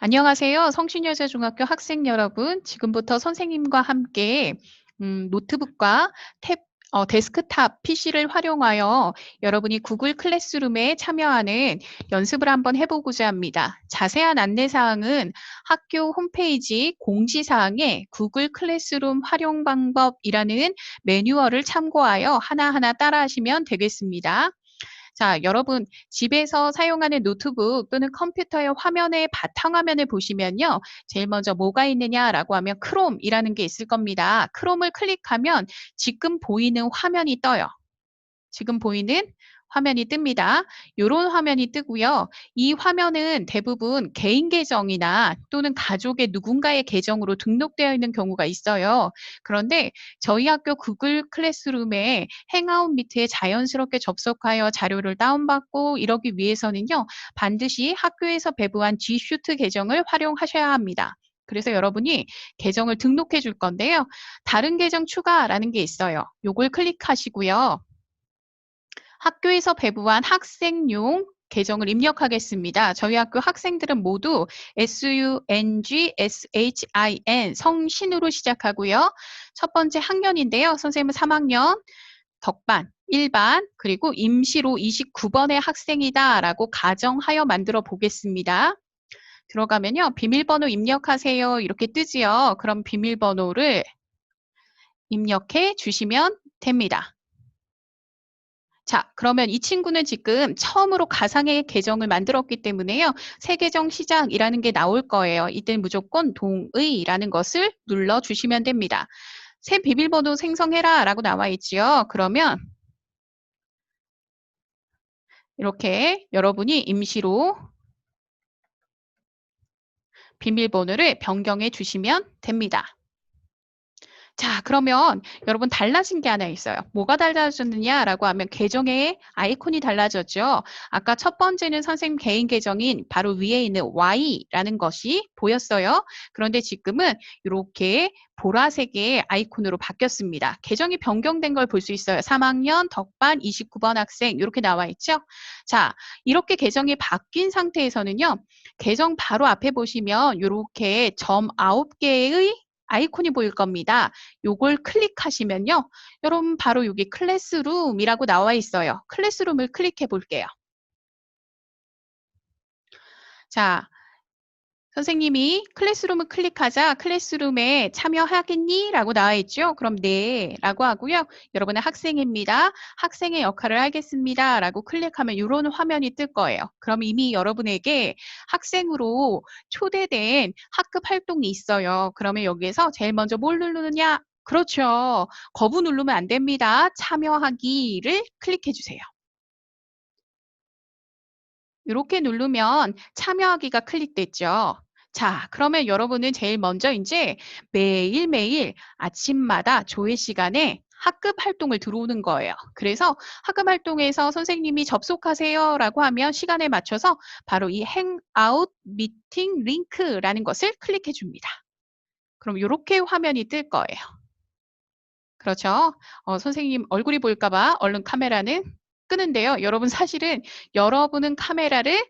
안녕하세요. 성신여자중학교 학생 여러분. 지금부터 선생님과 함께 노트북과 데스크탑 PC를 활용하여 여러분이 구글 클래스룸에 참여하는 연습을 한번 해보고자 합니다. 자세한 안내사항은 학교 홈페이지 공지사항에 구글 클래스룸 활용 방법이라는 매뉴얼을 참고하여 하나하나 따라하시면 되겠습니다. 자, 여러분 집에서 사용하는 노트북 또는 컴퓨터의 화면의 바탕화면을 보시면요. 제일 먼저 뭐가 있느냐라고 하면 크롬이라는 게 있을 겁니다. 크롬을 클릭하면 지금 보이는 화면이 떠요. 지금 보이는 화면이 뜹니다. 요런 화면이 뜨고요. 이 화면은 대부분 개인 계정이나 또는 가족의 누군가의 계정으로 등록되어 있는 경우가 있어요. 그런데 저희 학교 구글 클래스룸에 행아웃 미트에 자연스럽게 접속하여 자료를 다운받고 이러기 위해서는요. 반드시 학교에서 배부한 G슈트 계정을 활용하셔야 합니다. 그래서 여러분이 계정을 등록해 줄 건데요. 다른 계정 추가라는 게 있어요. 요걸 클릭하시고요. 학교에서 배부한 학생용 계정을 입력하겠습니다. 저희 학교 학생들은 모두 SUNGSHIN 성신으로 시작하고요. 첫 번째 학년인데요. 선생님은 3학년 덕반 1반 그리고 임시로 29번의 학생이다라고 가정하여 만들어 보겠습니다. 들어가면요. 비밀번호 입력하세요. 이렇게 뜨지요. 그럼 비밀번호를 입력해 주시면 됩니다. 자, 그러면 이 친구는 지금 처음으로 가상의 계정을 만들었기 때문에요. 새 계정 시작이라는 게 나올 거예요. 이때는 무조건 동의라는 것을 눌러주시면 됩니다. 새 비밀번호 생성해라 라고 나와 있지요. 그러면 이렇게 여러분이 임시로 비밀번호를 변경해 주시면 됩니다. 자, 그러면 여러분 달라진 게 하나 있어요. 뭐가 달라졌느냐라고 하면 계정의 아이콘이 달라졌죠. 아까 첫 번째는 선생님 개인 계정인 바로 위에 있는 Y라는 것이 보였어요. 그런데 지금은 이렇게 보라색의 아이콘으로 바뀌었습니다. 계정이 변경된 걸 볼 수 있어요. 3학년 덕반 29번 학생 이렇게 나와 있죠. 자, 이렇게 계정이 바뀐 상태에서는요. 계정 바로 앞에 보시면 이렇게 점 9개의 아이콘이 보일 겁니다. 요걸 클릭하시면요. 여러분 바로 여기 클래스룸이라고 나와 있어요. 클래스룸을 클릭해 볼게요. 자, 선생님이 클래스룸을 클릭하자 클래스룸에 참여하겠니? 라고 나와 있죠. 그럼 네 라고 하고요. 여러분은 학생입니다. 학생의 역할을 하겠습니다. 라고 클릭하면 이런 화면이 뜰 거예요. 그럼 이미 여러분에게 학생으로 초대된 학급 활동이 있어요. 그러면 여기에서 제일 먼저 뭘 누르느냐? 그렇죠. 거부 누르면 안 됩니다. 참여하기를 클릭해 주세요. 이렇게 누르면 참여하기가 클릭됐죠. 자, 그러면 여러분은 제일 먼저 이제 매일매일 아침마다 조회 시간에 학급 활동을 들어오는 거예요. 그래서 학급 활동에서 선생님이 접속하세요 라고 하면 시간에 맞춰서 바로 이 행아웃 미팅 링크라는 것을 클릭해 줍니다. 그럼 이렇게 화면이 뜰 거예요. 그렇죠? 선생님 얼굴이 보일까봐 얼른 카메라는 끄는데요. 여러분 사실은 여러분은 카메라를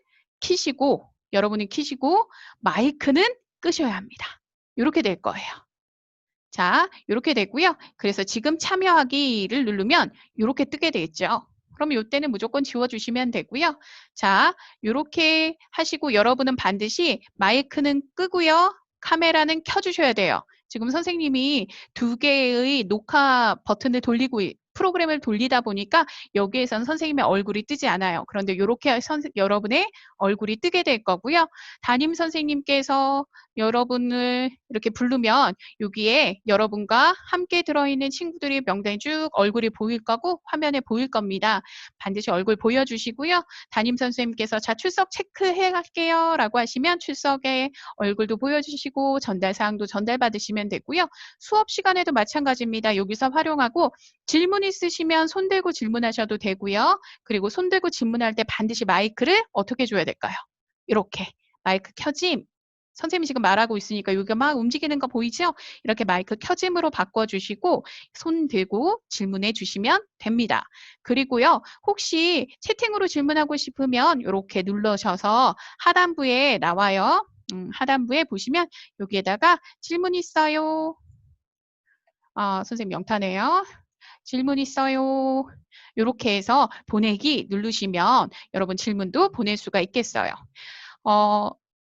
여러분은 켜시고 마이크는 끄셔야 합니다. 이렇게 될 거예요. 자, 이렇게 되고요. 그래서 지금 참여하기를 누르면 이렇게 뜨게 되겠죠. 그럼 이때는 무조건 지워주시면 되고요. 자, 이렇게 하시고 여러분은 반드시 마이크는 끄고요. 카메라는 켜주셔야 돼요. 지금 선생님이 두 개의 녹화 버튼을 프로그램을 돌리다 보니까 여기에선 선생님의 얼굴이 뜨지 않아요. 그런데 이렇게 여러분의 얼굴이 뜨게 될 거고요. 담임 선생님께서 여러분을 이렇게 부르면 여기에 여러분과 함께 들어있는 친구들이 명단이 쭉 얼굴이 보일 거고 화면에 보일 겁니다. 반드시 얼굴 보여주시고요. 담임 선생님께서 자 출석 체크해 갈게요 라고 하시면 출석에 얼굴도 보여주시고 전달 사항도 전달받으시면 되고요. 수업 시간에도 마찬가지입니다. 여기서 활용하고 질문 있으시면 손 들고 질문하셔도 되고요. 그리고 손 들고 질문할 때 반드시 마이크를 어떻게 줘야 될까요? 이렇게 마이크 켜짐. 선생님이 지금 말하고 있으니까 여기가 막 움직이는 거 보이죠? 이렇게 마이크 켜짐으로 바꿔주시고 손 들고 질문해 주시면 됩니다. 그리고요. 혹시 채팅으로 질문하고 싶으면 이렇게 눌러셔서 하단부에 나와요. 하단부에 보시면 여기에다가 질문 있어요. 선생님 명타네요. 질문 있어요. 이렇게 해서 보내기 누르시면 여러분 질문도 보낼 수가 있겠어요.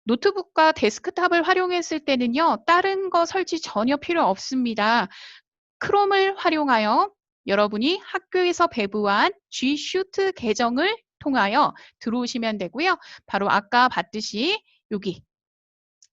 노트북과 데스크탑을 활용했을 때는요, 다른 거 설치 전혀 필요 없습니다. 크롬을 활용하여 여러분이 학교에서 배부한 G-Shoot 계정을 통하여 들어오시면 되고요. 바로 아까 봤듯이 여기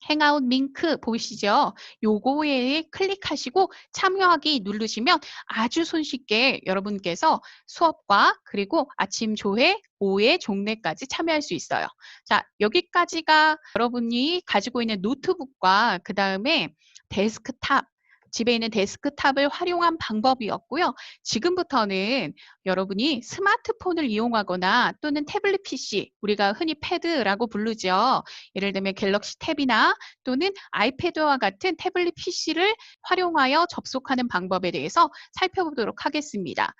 행아웃 링크 보이시죠? 요거에 클릭하시고 참여하기 누르시면 아주 손쉽게 여러분께서 수업과 그리고 아침 조회, 오후에 종례까지 참여할 수 있어요. 자, 여기까지가 여러분이 가지고 있는 노트북과 그 다음에 데스크탑, 집에 있는 데스크탑을 활용한 방법이었고요. 지금부터는 여러분이 스마트폰을 이용하거나 또는 태블릿 PC, 우리가 흔히 패드라고 부르죠. 예를 들면 갤럭시 탭이나 또는 아이패드와 같은 태블릿 PC를 활용하여 접속하는 방법에 대해서 살펴보도록 하겠습니다.